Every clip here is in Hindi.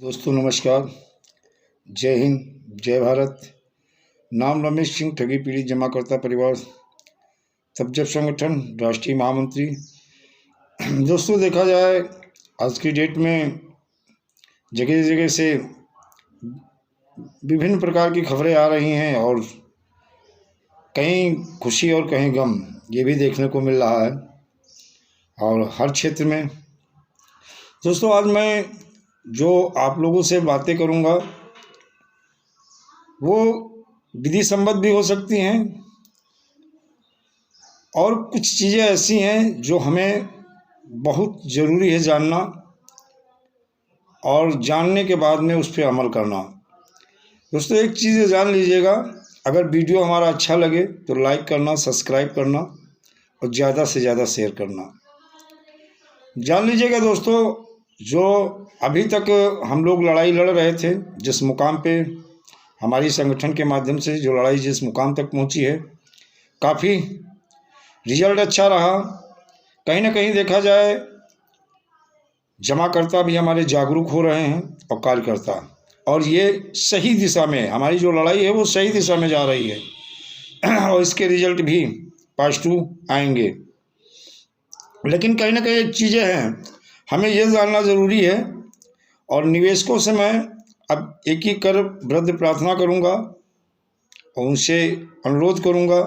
दोस्तों नमस्कार। जय हिंद, जय भारत। नाम रमेश सिंह, ठगी पीड़ित जमाकर्ता परिवार तब जब संगठन, राष्ट्रीय महामंत्री। दोस्तों देखा जाए आज की डेट में जगह जगह से विभिन्न प्रकार की खबरें आ रही हैं और कहीं खुशी और कहीं गम ये भी देखने को मिल रहा है और हर क्षेत्र में। दोस्तों आज मैं जो आप लोगों से बातें करूंगा वो विधि सम्मत भी हो सकती हैं और कुछ चीज़ें ऐसी हैं जो हमें बहुत ज़रूरी है जानना और जानने के बाद में उस पर अमल करना। दोस्तों एक चीज़ जान लीजिएगा, अगर वीडियो हमारा अच्छा लगे तो लाइक करना, सब्सक्राइब करना और ज़्यादा से ज़्यादा शेयर करना। जान लीजिएगा दोस्तों, जो अभी तक हम लोग लड़ाई लड़ रहे थे, जिस मुकाम पे हमारी संगठन के माध्यम से जो लड़ाई जिस मुकाम तक पहुंची है, काफ़ी रिजल्ट अच्छा रहा। कहीं ना कहीं देखा जाए जमाकर्ता भी हमारे जागरूक हो रहे हैं और कार्यकर्ता, और ये सही दिशा में हमारी जो लड़ाई है वो सही दिशा में जा रही है और इसके रिजल्ट भी पॉजिटिव आएंगे। लेकिन कहीं ना कहीं चीज़ें हैं, हमें ये जानना ज़रूरी है और निवेशकों से मैं अब एक ही कर वृद्ध प्रार्थना करूंगा और उनसे अनुरोध करूंगा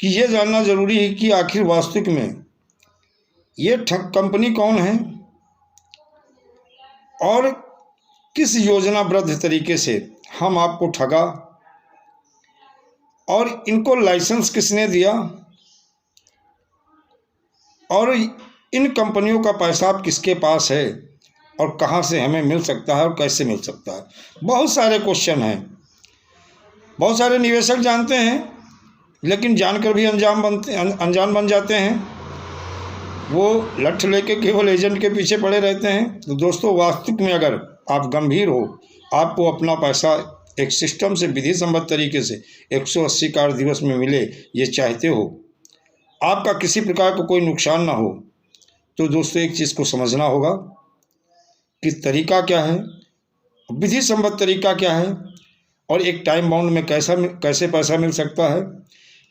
कि ये जानना ज़रूरी है कि आखिर वास्तविक में ये ठग कंपनी कौन है और किस योजनाबद्ध तरीके से हम आपको ठगा और इनको लाइसेंस किसने दिया और इन कंपनियों का पैसा किसके पास है और कहाँ से हमें मिल सकता है और कैसे मिल सकता है। बहुत सारे क्वेश्चन हैं। बहुत सारे निवेशक जानते हैं लेकिन जानकर भी अनजान बन जाते हैं। वो लठ लेके केवल एजेंट के पीछे पड़े रहते हैं। तो दोस्तों वास्तविक में अगर आप गंभीर हो, आपको अपना पैसा एक सिस्टम से विधि सम्मत तरीके से 180 कार्य दिवस में मिले, ये चाहते हो, आपका किसी प्रकार का कोई नुकसान ना हो, तो दोस्तों एक चीज़ को समझना होगा कि तरीका क्या है, विधि सम्मत तरीका क्या है और एक टाइम बाउंड में कैसे पैसा मिल सकता है,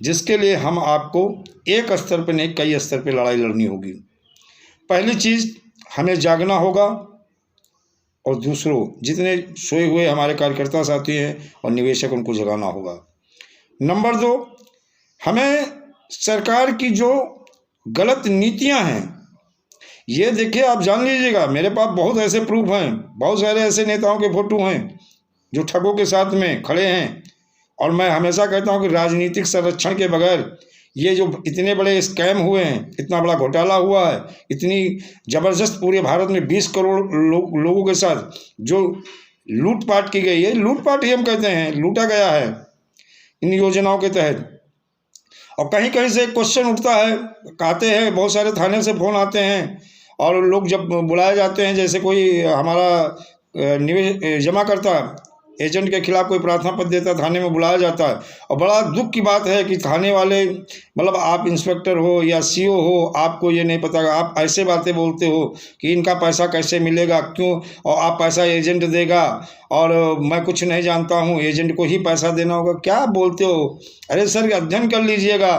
जिसके लिए हम आपको एक स्तर पर नहीं कई स्तर पर लड़ाई लड़नी होगी। पहली चीज़, हमें जागना होगा और दूसरों जितने सोए हुए हमारे कार्यकर्ता साथी हैं और निवेशक, उनको जगाना होगा। नंबर 2, हमें सरकार की जो गलत नीतियां हैं, ये देखिए आप जान लीजिएगा, मेरे पास बहुत ऐसे प्रूफ हैं, बहुत सारे ऐसे नेताओं के फोटो हैं जो ठगों के साथ में खड़े हैं। और मैं हमेशा कहता हूं कि राजनीतिक संरक्षण के बगैर ये जो इतने बड़े स्कैम हुए हैं, इतना बड़ा घोटाला हुआ है, इतनी ज़बरदस्त पूरे भारत में 20 करोड़ लोगों के साथ जो लूटपाट की गई है, लूटपाट ही हम कहते हैं, लूटा गया है इन योजनाओं के तहत। और कहीं कहीं से क्वेश्चन उठता है, आते हैं बहुत सारे थाने से फ़ोन आते हैं और लोग जब बुलाए जाते हैं, जैसे कोई हमारा निवेश जमा करता एजेंट के खिलाफ कोई प्रार्थना पत्र देता, थाने में बुलाया जाता है। और बड़ा दुख की बात है कि थाने वाले, मतलब आप इंस्पेक्टर हो या सीओ हो, आपको ये नहीं पता, आप ऐसे बातें बोलते हो कि इनका पैसा कैसे मिलेगा, क्यों, और आप पैसा एजेंट देगा और मैं कुछ नहीं जानता हूँ, एजेंट को ही पैसा देना होगा। क्या बोलते हो? अरे सर अध्ययन कर लीजिएगा,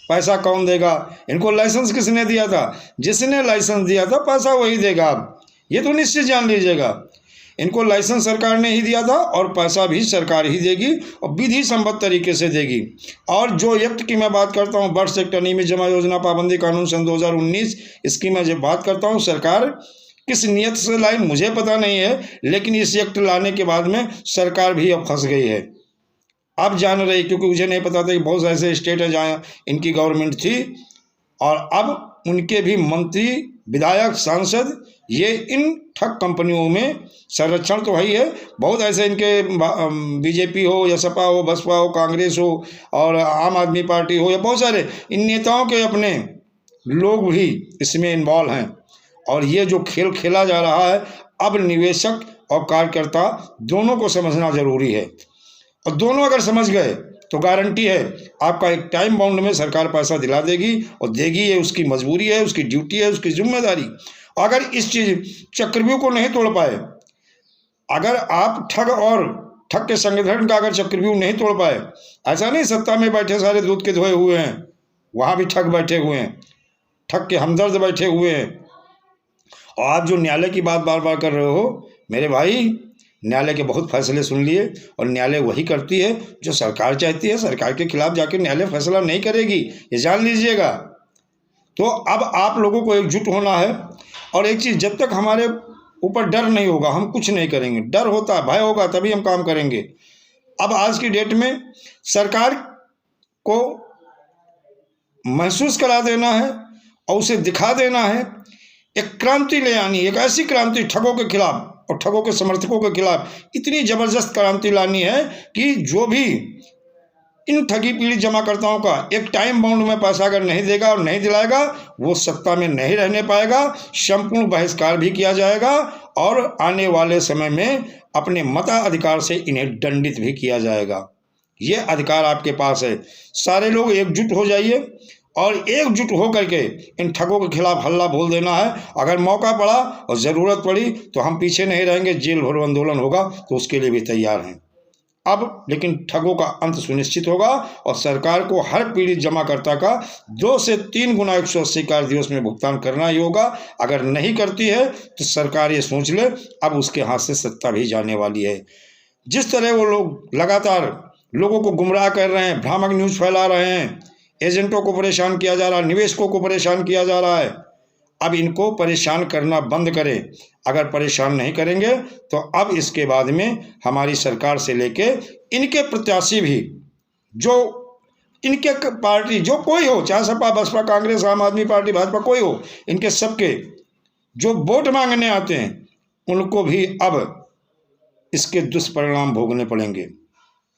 पैसा कौन देगा? इनको लाइसेंस किसने दिया था? जिसने लाइसेंस दिया था पैसा वही देगा। आप ये तो निश्चित जान लीजिएगा, इनको लाइसेंस सरकार ने ही दिया था और पैसा भी सरकार ही देगी और विधि सम्मत तरीके से देगी। और जो एक्ट की मैं बात करता हूँ, बर्थ सेक्टर नियमित जमा योजना पाबंदी कानून सन 2019, इसकी मैं जब बात करता हूँ, सरकार किस नियत से लाई मुझे पता नहीं है, लेकिन इस एक्ट लाने के बाद में सरकार भी अब फंस गई है। अब जान रही, क्योंकि मुझे नहीं पता था कि बहुत ऐसे स्टेट है जहाँ इनकी गवर्नमेंट थी और अब उनके भी मंत्री, विधायक, सांसद ये इन ठग कंपनियों में संरक्षण तो है ही है। बहुत ऐसे इनके बीजेपी हो या सपा हो, बसपा हो, कांग्रेस हो और आम आदमी पार्टी हो, या बहुत सारे इन नेताओं के अपने लोग भी इसमें इन्वॉल्व हैं। और ये जो खेल खेला जा रहा है, अब निवेशक और कार्यकर्ता दोनों को समझना जरूरी है। और दोनों अगर समझ गए तो गारंटी है आपका एक टाइम बाउंड में सरकार पैसा दिला देगी और देगी। ये उसकी मजबूरी है, उसकी ड्यूटी है, उसकी जिम्मेदारी। अगर इस चीज़ चक्रव्यूह को नहीं तोड़ पाए अगर आप ठग के संगठन का अगर चक्रव्यूह नहीं तोड़ पाए, ऐसा नहीं सत्ता में बैठे सारे दूध के धोए हुए हैं, वहाँ भी ठग बैठे हुए हैं, ठग के हमदर्द बैठे हुए हैं। और आप जो न्यायालय की बात बार बार कर रहे हो मेरे भाई, न्यायालय के बहुत फैसले सुन लिए और न्यायालय वही करती है जो सरकार चाहती है। सरकार के खिलाफ जाकर न्यायालय फैसला नहीं करेगी, ये जान लीजिएगा। तो अब आप लोगों को एकजुट होना है। और एक चीज़, जब तक हमारे ऊपर डर नहीं होगा हम कुछ नहीं करेंगे। डर होता, भय होगा तभी हम काम करेंगे। अब आज की डेट में सरकार को महसूस करा देना है और उसे दिखा देना है, एक क्रांति ले आनी, एक ऐसी क्रांति ठगों के खिलाफ और ठगों के समर्थकों के खिलाफ इतनी जबरदस्त क्रांति लानी है कि जो भी इन ठगी पीड़ित जमाकर्ताओं का एक टाइम बाउंड में पैसा अगर नहीं देगा और नहीं दिलाएगा, वो सत्ता में नहीं रहने पाएगा। संपूर्ण बहिष्कार भी किया जाएगा और आने वाले समय में अपने मताधिकार से इन्हें दंडित भी किया जाएगा। ये अधिकार आपके पास है। सारे लोग एकजुट हो जाइए और एकजुट होकर के इन ठगों के खिलाफ हल्ला बोल देना है। अगर मौका पड़ा और ज़रूरत पड़ी तो हम पीछे नहीं रहेंगे, जेल भरो आंदोलन होगा तो उसके लिए भी तैयार हैं। अब लेकिन ठगों का अंत सुनिश्चित होगा और सरकार को हर पीड़ित जमाकर्ता का 2 से 3 गुना 180 कार्य दिवस में भुगतान करना ही होगा। अगर नहीं करती है तो सरकार ये सोच ले अब उसके हाथ से सत्ता भी जाने वाली है। जिस तरह वो लोग लगातार लोगों को गुमराह कर रहे हैं, भ्रामक न्यूज़ फैला रहे हैं, एजेंटों को परेशान किया जा रहा है, निवेशकों को परेशान किया जा रहा है, अब इनको परेशान करना बंद करें। अगर परेशान नहीं करेंगे तो अब इसके बाद में हमारी सरकार से लेके इनके प्रत्याशी भी, जो इनके पार्टी जो कोई हो, चाहे सपा, बसपा, कांग्रेस, आम आदमी पार्टी, भाजपा, कोई हो, इनके सबके जो वोट मांगने आते हैं उनको भी अब इसके दुष्परिणाम भोगने पड़ेंगे।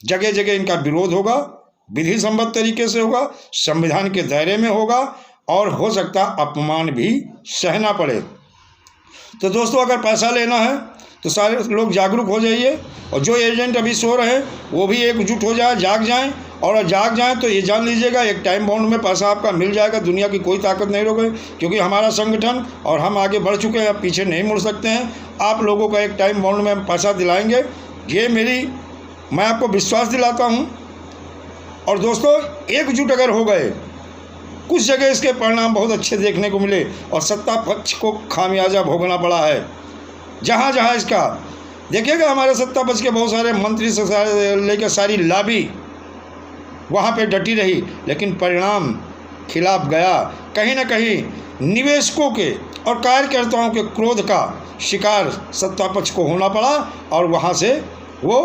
जगह जगह इनका विरोध होगा, विधि सम्मत तरीके से होगा, संविधान के दायरे में होगा और हो सकता अपमान भी सहना पड़े। तो दोस्तों, अगर पैसा लेना है तो सारे लोग जागरूक हो जाइए और जो एजेंट अभी सो रहे हैं वो भी एकजुट हो जाए, जाग जाएं। और जाग जाएं तो ये जान लीजिएगा एक टाइम बाउंड में पैसा आपका मिल जाएगा। दुनिया की कोई ताकत नहीं रोके, क्योंकि हमारा संगठन और हम आगे बढ़ चुके हैं, अब पीछे नहीं मुड़ सकते हैं। आप लोगों का एक टाइम बाउंड में पैसा दिलाएंगे, ये मैं आपको विश्वास दिलाता हूँ। और दोस्तों, एकजुट अगर हो गए, कुछ जगह इसके परिणाम बहुत अच्छे देखने को मिले और सत्ता पक्ष को खामियाजा भोगना पड़ा है। जहाँ जहाँ इसका देखिएगा, हमारे सत्ता पक्ष के बहुत सारे मंत्री से लेकर सारी लॉबी वहाँ पे डटी रही, लेकिन परिणाम खिलाफ गया। कहीं ना कहीं निवेशकों के और कार्यकर्ताओं के क्रोध का शिकार सत्ता पक्ष को होना पड़ा और वहाँ से वो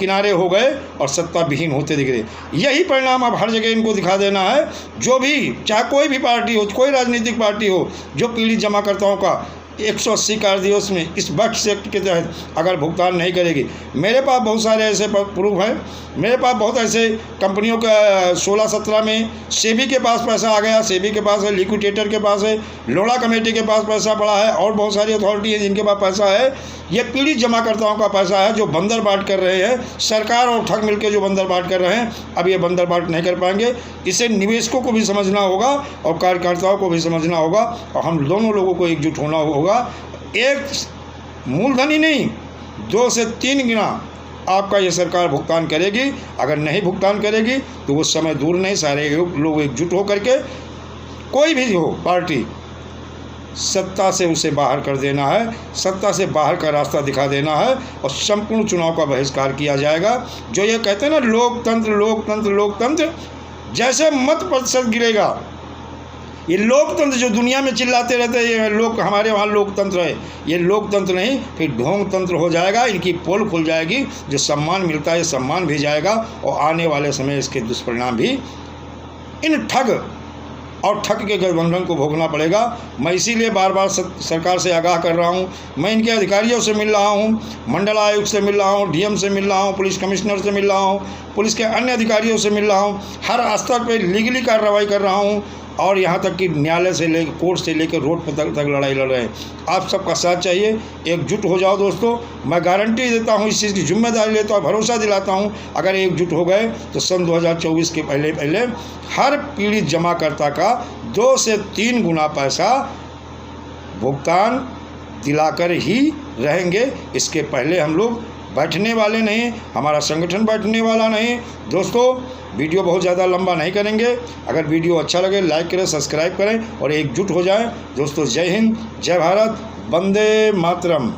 किनारे हो गए और सत्ता विहीन होते दिख रहे। यही परिणाम अब हर जगह इनको दिखा देना है। जो भी, चाहे कोई भी पार्टी हो, कोई राजनीतिक पार्टी हो, जो पीड़ित जमाकर्ताओं का 180 कार्य दिवस में इस बख्श एक्ट के तहत अगर भुगतान नहीं करेगी, मेरे पास बहुत सारे ऐसे प्रूफ हैं। मेरे पास बहुत ऐसे कंपनियों का 16-17 में सेबी के पास पैसा आ गया, सेबी के पास है, लिक्विडेटर के पास है, लोढ़ा कमेटी के पास पैसा पड़ा है और बहुत सारी अथॉरिटी है जिनके पास पैसा है। ये पीड़ित जमाकर्ताओं का पैसा है जो बंदर बाट कर रहे हैं, सरकार और ठग मिलकर जो बंदर बाट कर रहे हैं। अब ये बंदर बाट नहीं कर पाएंगे। इसे निवेशकों को भी समझना होगा और कार्यकर्ताओं को भी समझना होगा और हम दोनों लोगों को एकजुट होना होगा। एक मूलधन ही नहीं, 2 से 3 गुना आपका ये सरकार भुगतान करेगी। अगर नहीं भुगतान करेगी तो वो समय दूर नहीं, सारे लोग एकजुट होकर के कोई भी हो पार्टी, सत्ता से उसे बाहर कर देना है, सत्ता से बाहर का रास्ता दिखा देना है और संपूर्ण चुनाव का बहिष्कार किया जाएगा। जो ये कहते हैं ना लोकतंत्र लोकतंत्र लोकतंत्र, जैसे मत प्रतिशत गिरेगा, ये लोकतंत्र जो दुनिया में चिल्लाते रहते हैं ये लोग हमारे वहाँ लोकतंत्र है, ये लोकतंत्र नहीं, फिर ढोंग तंत्र हो जाएगा। इनकी पोल खुल जाएगी, जो सम्मान मिलता है सम्मान भी जाएगा और आने वाले समय इसके दुष्परिणाम भी इन ठग और ठग के गठबंधन को भोगना पड़ेगा। मैं इसीलिए बार बार सरकार से आगाह कर रहा हूँ। मैं इनके अधिकारियों से मिल रहा हूँ, मंडल आयुक्त से मिल रहा हूँ, डीएम से मिल रहा हूँ, पुलिस कमिश्नर से मिल रहा हूँ, पुलिस के अन्य अधिकारियों से मिल रहा हूँ, हर स्तर पर लीगली कार्रवाई कर रहा हूँ और यहाँ तक कि न्यायालय से लेकर कोर्ट से लेकर रोड पर तक लड़ाई लड़ रहे हैं। आप सबका साथ चाहिए, एकजुट हो जाओ दोस्तों। मैं गारंटी देता हूँ, इस चीज़ की जिम्मेदारी लेता हूँ, भरोसा दिलाता हूँ, अगर एकजुट हो गए तो सन 2024 के पहले हर पीड़ित जमाकर्ता का 2 से 3 गुना पैसा भुगतान दिलाकर ही रहेंगे। इसके पहले हम लोग बैठने वाले नहीं, हमारा संगठन बैठने वाला नहीं। दोस्तों, वीडियो बहुत ज़्यादा लंबा नहीं करेंगे। अगर वीडियो अच्छा लगे लाइक करें, सब्सक्राइब करें और एकजुट हो जाएं। दोस्तों, जय हिंद, जय भारत, वंदे मातरम।